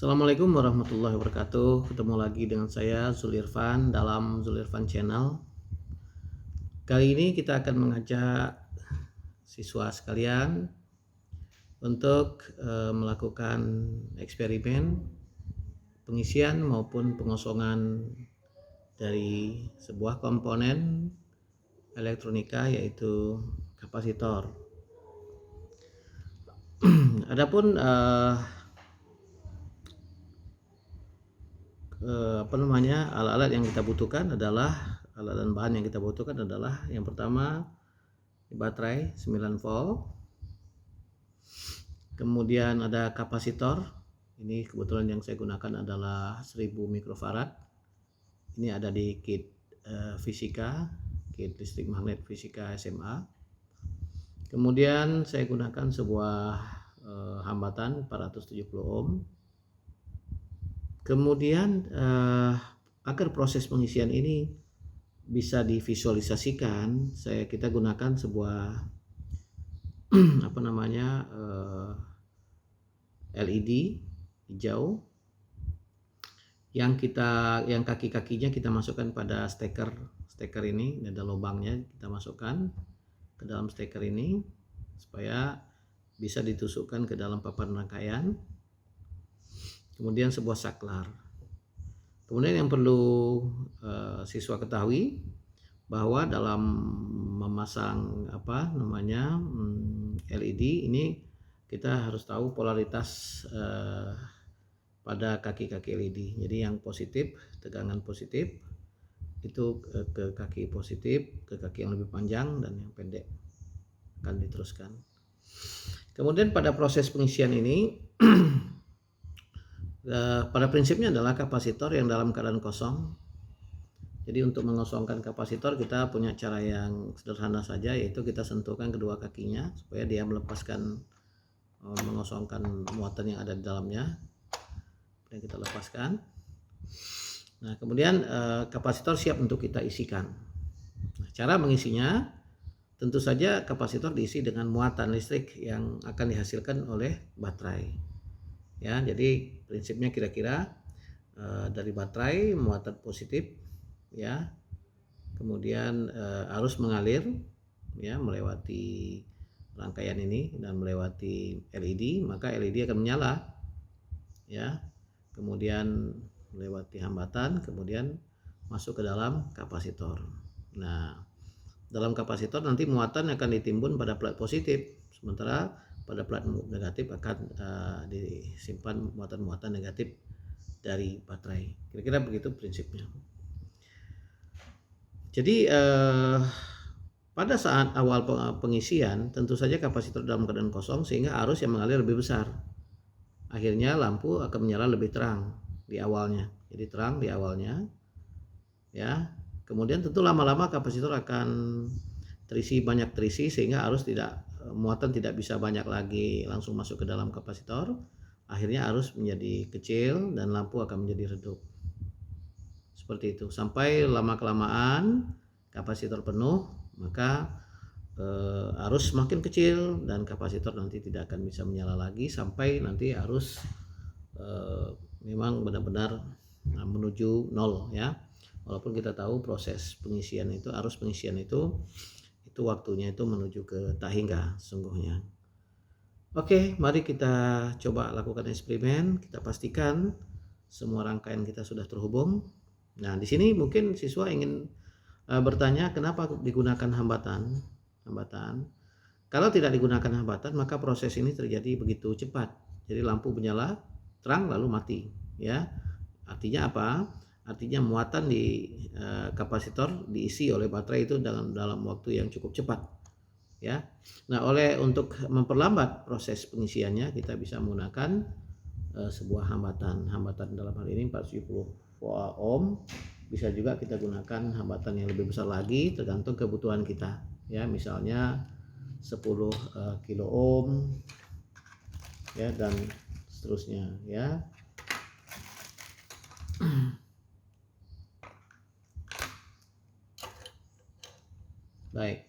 Assalamualaikum warahmatullahi wabarakatuh. Ketemu lagi dengan saya Zulirfan dalam Zulirfan Channel. Kali ini kita akan mengajak siswa sekalian untuk melakukan eksperimen pengisian maupun pengosongan dari sebuah komponen elektronika yaitu kapasitor. Adapun alat-alat yang kita butuhkan adalah alat dan bahan yang kita butuhkan adalah yang pertama baterai 9 volt, kemudian ada kapasitor. Ini kebetulan yang saya gunakan adalah 1000 mikrofarad. Ini ada di kit fisika, kit listrik magnet fisika SMA. Kemudian saya gunakan sebuah hambatan 470 ohm. Kemudian agar proses pengisian ini bisa divisualisasikan, kita gunakan sebuah LED hijau yang kaki-kakinya kita masukkan pada steker ini, ada lubangnya, kita masukkan ke dalam steker ini supaya bisa ditusukkan ke dalam papan rangkaian. Kemudian sebuah saklar. Kemudian yang perlu siswa ketahui bahwa dalam memasang LED ini kita harus tahu polaritas pada kaki-kaki LED. Jadi yang positif, tegangan positif itu ke kaki positif, ke kaki yang lebih panjang, dan yang pendek akan diteruskan. Kemudian pada proses pengisian ini pada prinsipnya adalah kapasitor yang dalam keadaan kosong. Jadi untuk mengosongkan kapasitor kita punya cara yang sederhana saja, yaitu kita sentuhkan kedua kakinya supaya dia mengosongkan muatan yang ada di dalamnya. Dan kita lepaskan. Nah, kemudian kapasitor siap untuk kita isikan. Nah, cara mengisinya tentu saja kapasitor diisi dengan muatan listrik yang akan dihasilkan oleh baterai. Ya, jadi prinsipnya kira-kira dari baterai muatan positif, ya, kemudian arus mengalir, ya, melewati rangkaian ini dan melewati LED, maka LED akan menyala, ya, kemudian melewati hambatan, kemudian masuk ke dalam kapasitor. Nah, dalam kapasitor nanti muatan akan ditimbun pada plat positif, sementara pada plat negatif akan disimpan muatan-muatan negatif dari baterai. Kira-kira begitu prinsipnya. Jadi pada saat awal pengisian tentu saja kapasitor dalam keadaan kosong sehingga arus yang mengalir lebih besar. Akhirnya lampu akan menyala lebih terang di awalnya. Jadi terang di awalnya, ya. Kemudian tentu lama-lama kapasitor akan banyak terisi sehingga muatan tidak bisa banyak lagi langsung masuk ke dalam kapasitor. Akhirnya arus menjadi kecil dan lampu akan menjadi redup. Seperti itu. Sampai lama-kelamaan kapasitor penuh, maka arus semakin kecil dan kapasitor nanti tidak akan bisa menyala lagi sampai nanti arus memang benar-benar menuju nol, ya. Walaupun kita tahu proses pengisian itu, arus pengisian itu waktunya itu menuju ke tak hingga sungguhnya. Oke, mari kita coba lakukan eksperimen. Kita pastikan semua rangkaian kita sudah terhubung. Nah, di sini mungkin siswa ingin bertanya kenapa digunakan hambatan. Kalau tidak digunakan hambatan, maka proses ini terjadi begitu cepat. Jadi lampu menyala, terang lalu mati, ya. Artinya apa? Artinya muatan di kapasitor diisi oleh baterai itu dalam waktu yang cukup cepat, ya. Nah, untuk memperlambat proses pengisiannya kita bisa menggunakan sebuah hambatan dalam hal ini 470 ohm. Bisa juga kita gunakan hambatan yang lebih besar lagi tergantung kebutuhan kita, ya. Misalnya 10 kilo ohm, ya, dan seterusnya, ya. Baik.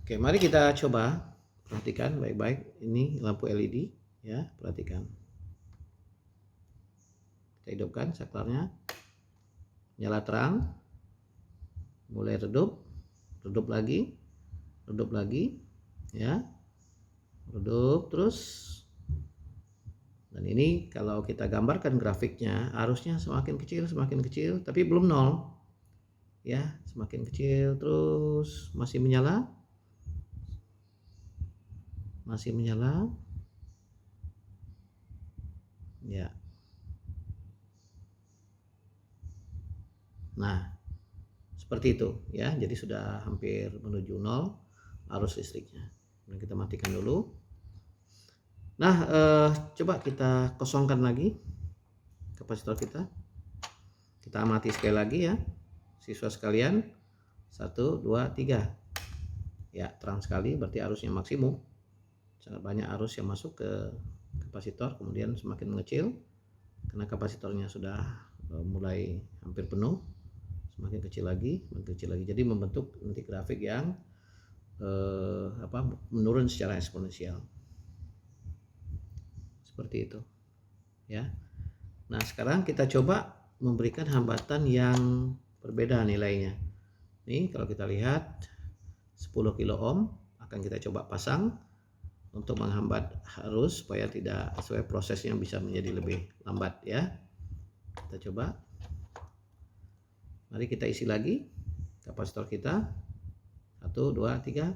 Oke, mari kita coba perhatikan baik-baik. Ini lampu LED. Ya, perhatikan. Kita hidupkan saklarnya, nyala terang, mulai redup lagi, ya, redup terus. Dan ini kalau kita gambarkan grafiknya, arusnya semakin kecil, tapi belum nol, ya, semakin kecil terus, masih menyala, ya. Nah, seperti itu ya. Jadi sudah hampir menuju nol arus listriknya. Dan kita matikan dulu. Nah, coba kita kosongkan lagi kapasitor kita. Kita amati sekali lagi ya, siswa sekalian. 1, 2, 3. Ya, terang sekali, berarti arusnya maksimum. Sangat banyak arus yang masuk ke kapasitor, kemudian semakin mengecil karena kapasitornya sudah mulai hampir penuh. Semakin kecil lagi. Jadi membentuk nanti grafik yang menurun secara eksponensial. Seperti itu. Ya. Nah, sekarang kita coba memberikan hambatan yang berbeda nilainya. Nih, kalau kita lihat 10 kilo ohm akan kita coba pasang untuk menghambat arus supaya prosesnya bisa menjadi lebih lambat ya. Kita coba. Mari kita isi lagi kapasitor kita. 1, 2, 3.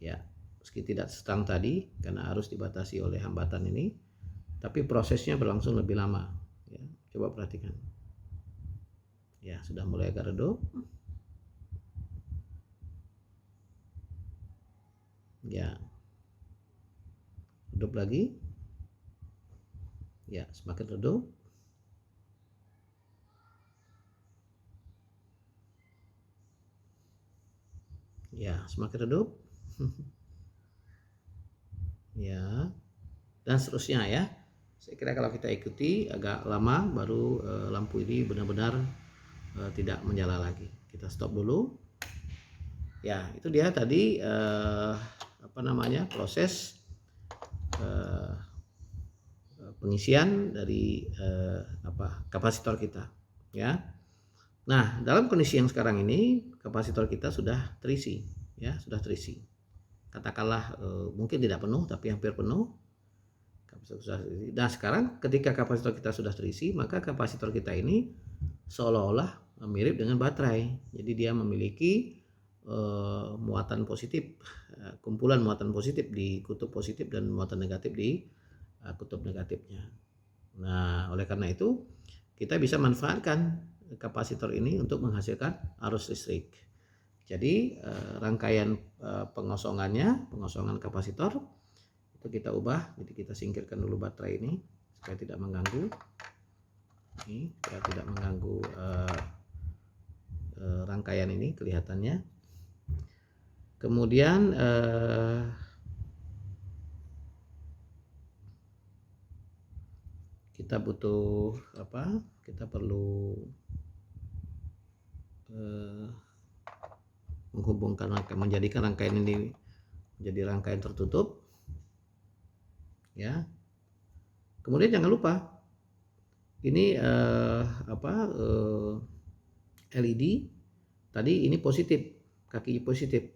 Ya, meski tidak setang tadi karena arus dibatasi oleh hambatan ini, tapi prosesnya berlangsung lebih lama ya. Coba perhatikan. Ya, sudah mulai agak redup. Ya. Redup lagi. Ya, semakin redup. Ya, semakin redup. Ya, dan seterusnya ya. Saya kira kalau kita ikuti agak lama baru lampu ini benar-benar tidak menyala lagi. Kita stop dulu. Ya, itu dia tadi proses pengisian dari kapasitor kita ya. Nah, dalam kondisi yang sekarang ini kapasitor kita sudah terisi ya, katakanlah mungkin tidak penuh tapi hampir penuh. Nah, sekarang ketika kapasitor kita sudah terisi, maka kapasitor kita ini seolah-olah mirip dengan baterai. Jadi dia memiliki muatan positif, kumpulan muatan positif di kutub positif dan muatan negatif di kutub negatifnya. Nah, oleh karena itu kita bisa manfaatkan kapasitor ini untuk menghasilkan arus listrik. Jadi rangkaian pengosongan kapasitor itu kita ubah. Jadi kita singkirkan dulu baterai ini supaya tidak mengganggu. Ini supaya tidak mengganggu rangkaian ini kelihatannya. Kemudian kita butuh kita perlu menghubungkan menjadikan rangkaian ini menjadi rangkaian tertutup ya. Kemudian jangan lupa ini LED tadi ini positif, kaki positif,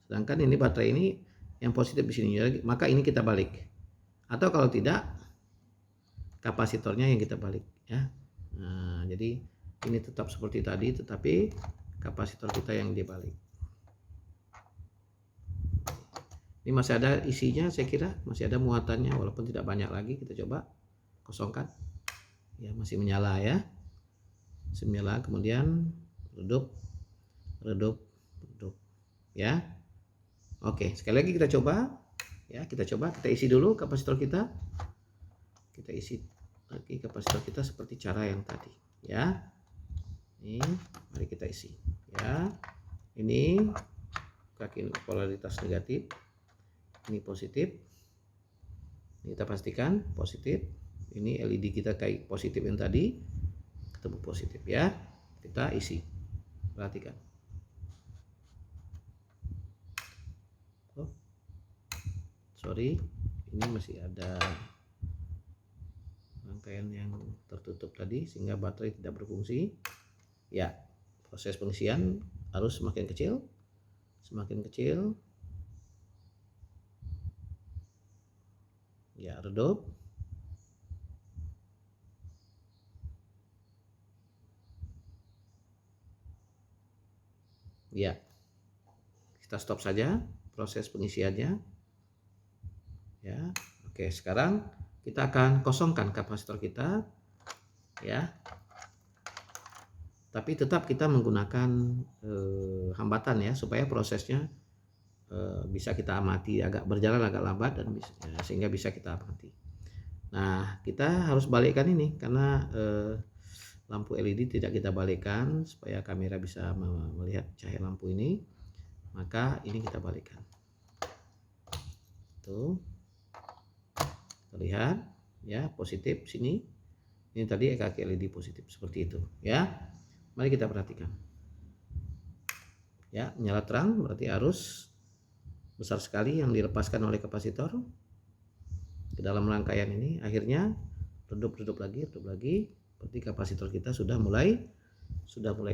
sedangkan ini baterai ini yang positif di sini, maka ini kita balik, atau kalau tidak kapasitornya yang kita balik ya. Nah, jadi ini tetap seperti tadi, tetapi kapasitor kita yang dibalik. Ini masih ada isinya, saya kira masih ada muatannya walaupun tidak banyak lagi. Kita coba kosongkan. Ya, masih menyala ya. Masih menyala, kemudian redup ya. Oke, sekali lagi kita coba ya, kita isi dulu kapasitor kita. Kita isi lagi kapasitor kita seperti cara yang tadi ya. Ini mari kita isi ya. Ini kaki polaritas negatif, ini positif, ini kita pastikan positif. Ini LED kita kayak positif yang tadi ketemu positif ya. Kita isi, perhatikan. Sorry, ini masih ada rangkaian yang tertutup tadi sehingga baterai tidak berfungsi. Ya, proses pengisian arus semakin kecil, ya redup. Ya, kita stop saja proses pengisiannya. Ya, oke, sekarang kita akan kosongkan kapasitor kita, ya. Tapi tetap kita menggunakan hambatan ya, supaya prosesnya bisa kita amati, agak berjalan agak lambat dan sehingga bisa kita amati. Nah, kita harus balikkan ini karena lampu LED tidak kita balikkan supaya kamera bisa melihat cahaya lampu ini. Maka ini kita balikkan. Tuh. Terlihat ya, positif sini. Ini tadi kaki LED positif seperti itu ya. Mari kita perhatikan. Ya, nyala terang berarti arus besar sekali yang dilepaskan oleh kapasitor ke dalam rangkaian ini. Akhirnya redup lagi. Berarti kapasitor kita sudah mulai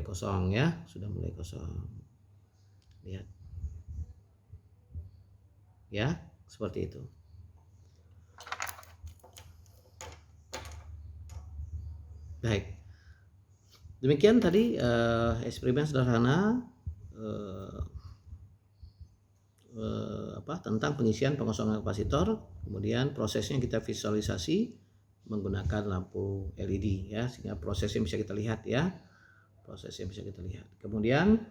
kosong ya, sudah mulai kosong. Lihat. Ya, seperti itu. Baik. Demikian tadi eksperimen sederhana tentang pengisian pengosongan kapasitor. Kemudian prosesnya kita visualisasi menggunakan lampu LED ya, sehingga prosesnya bisa kita lihat ya. Kemudian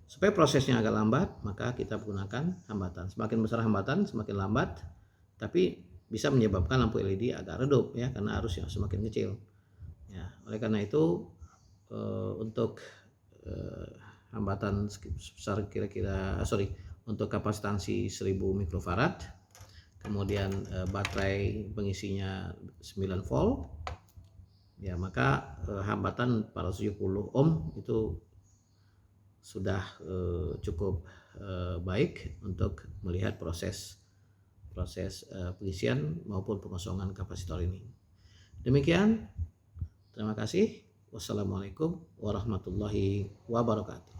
supaya prosesnya agak lambat, maka kita menggunakan hambatan. Semakin besar hambatan, semakin lambat, tapi bisa menyebabkan lampu LED agak redup ya, karena arus yang semakin kecil. Ya, oleh karena itu untuk hambatan sebesar untuk kapasitansi 1000 mikrofarad, kemudian baterai pengisinya 9 volt, ya maka hambatan 470 ohm itu sudah cukup baik untuk melihat proses pengisian maupun pengosongan kapasitor ini. Demikian, terima kasih. Wassalamualaikum warahmatullahi wabarakatuh.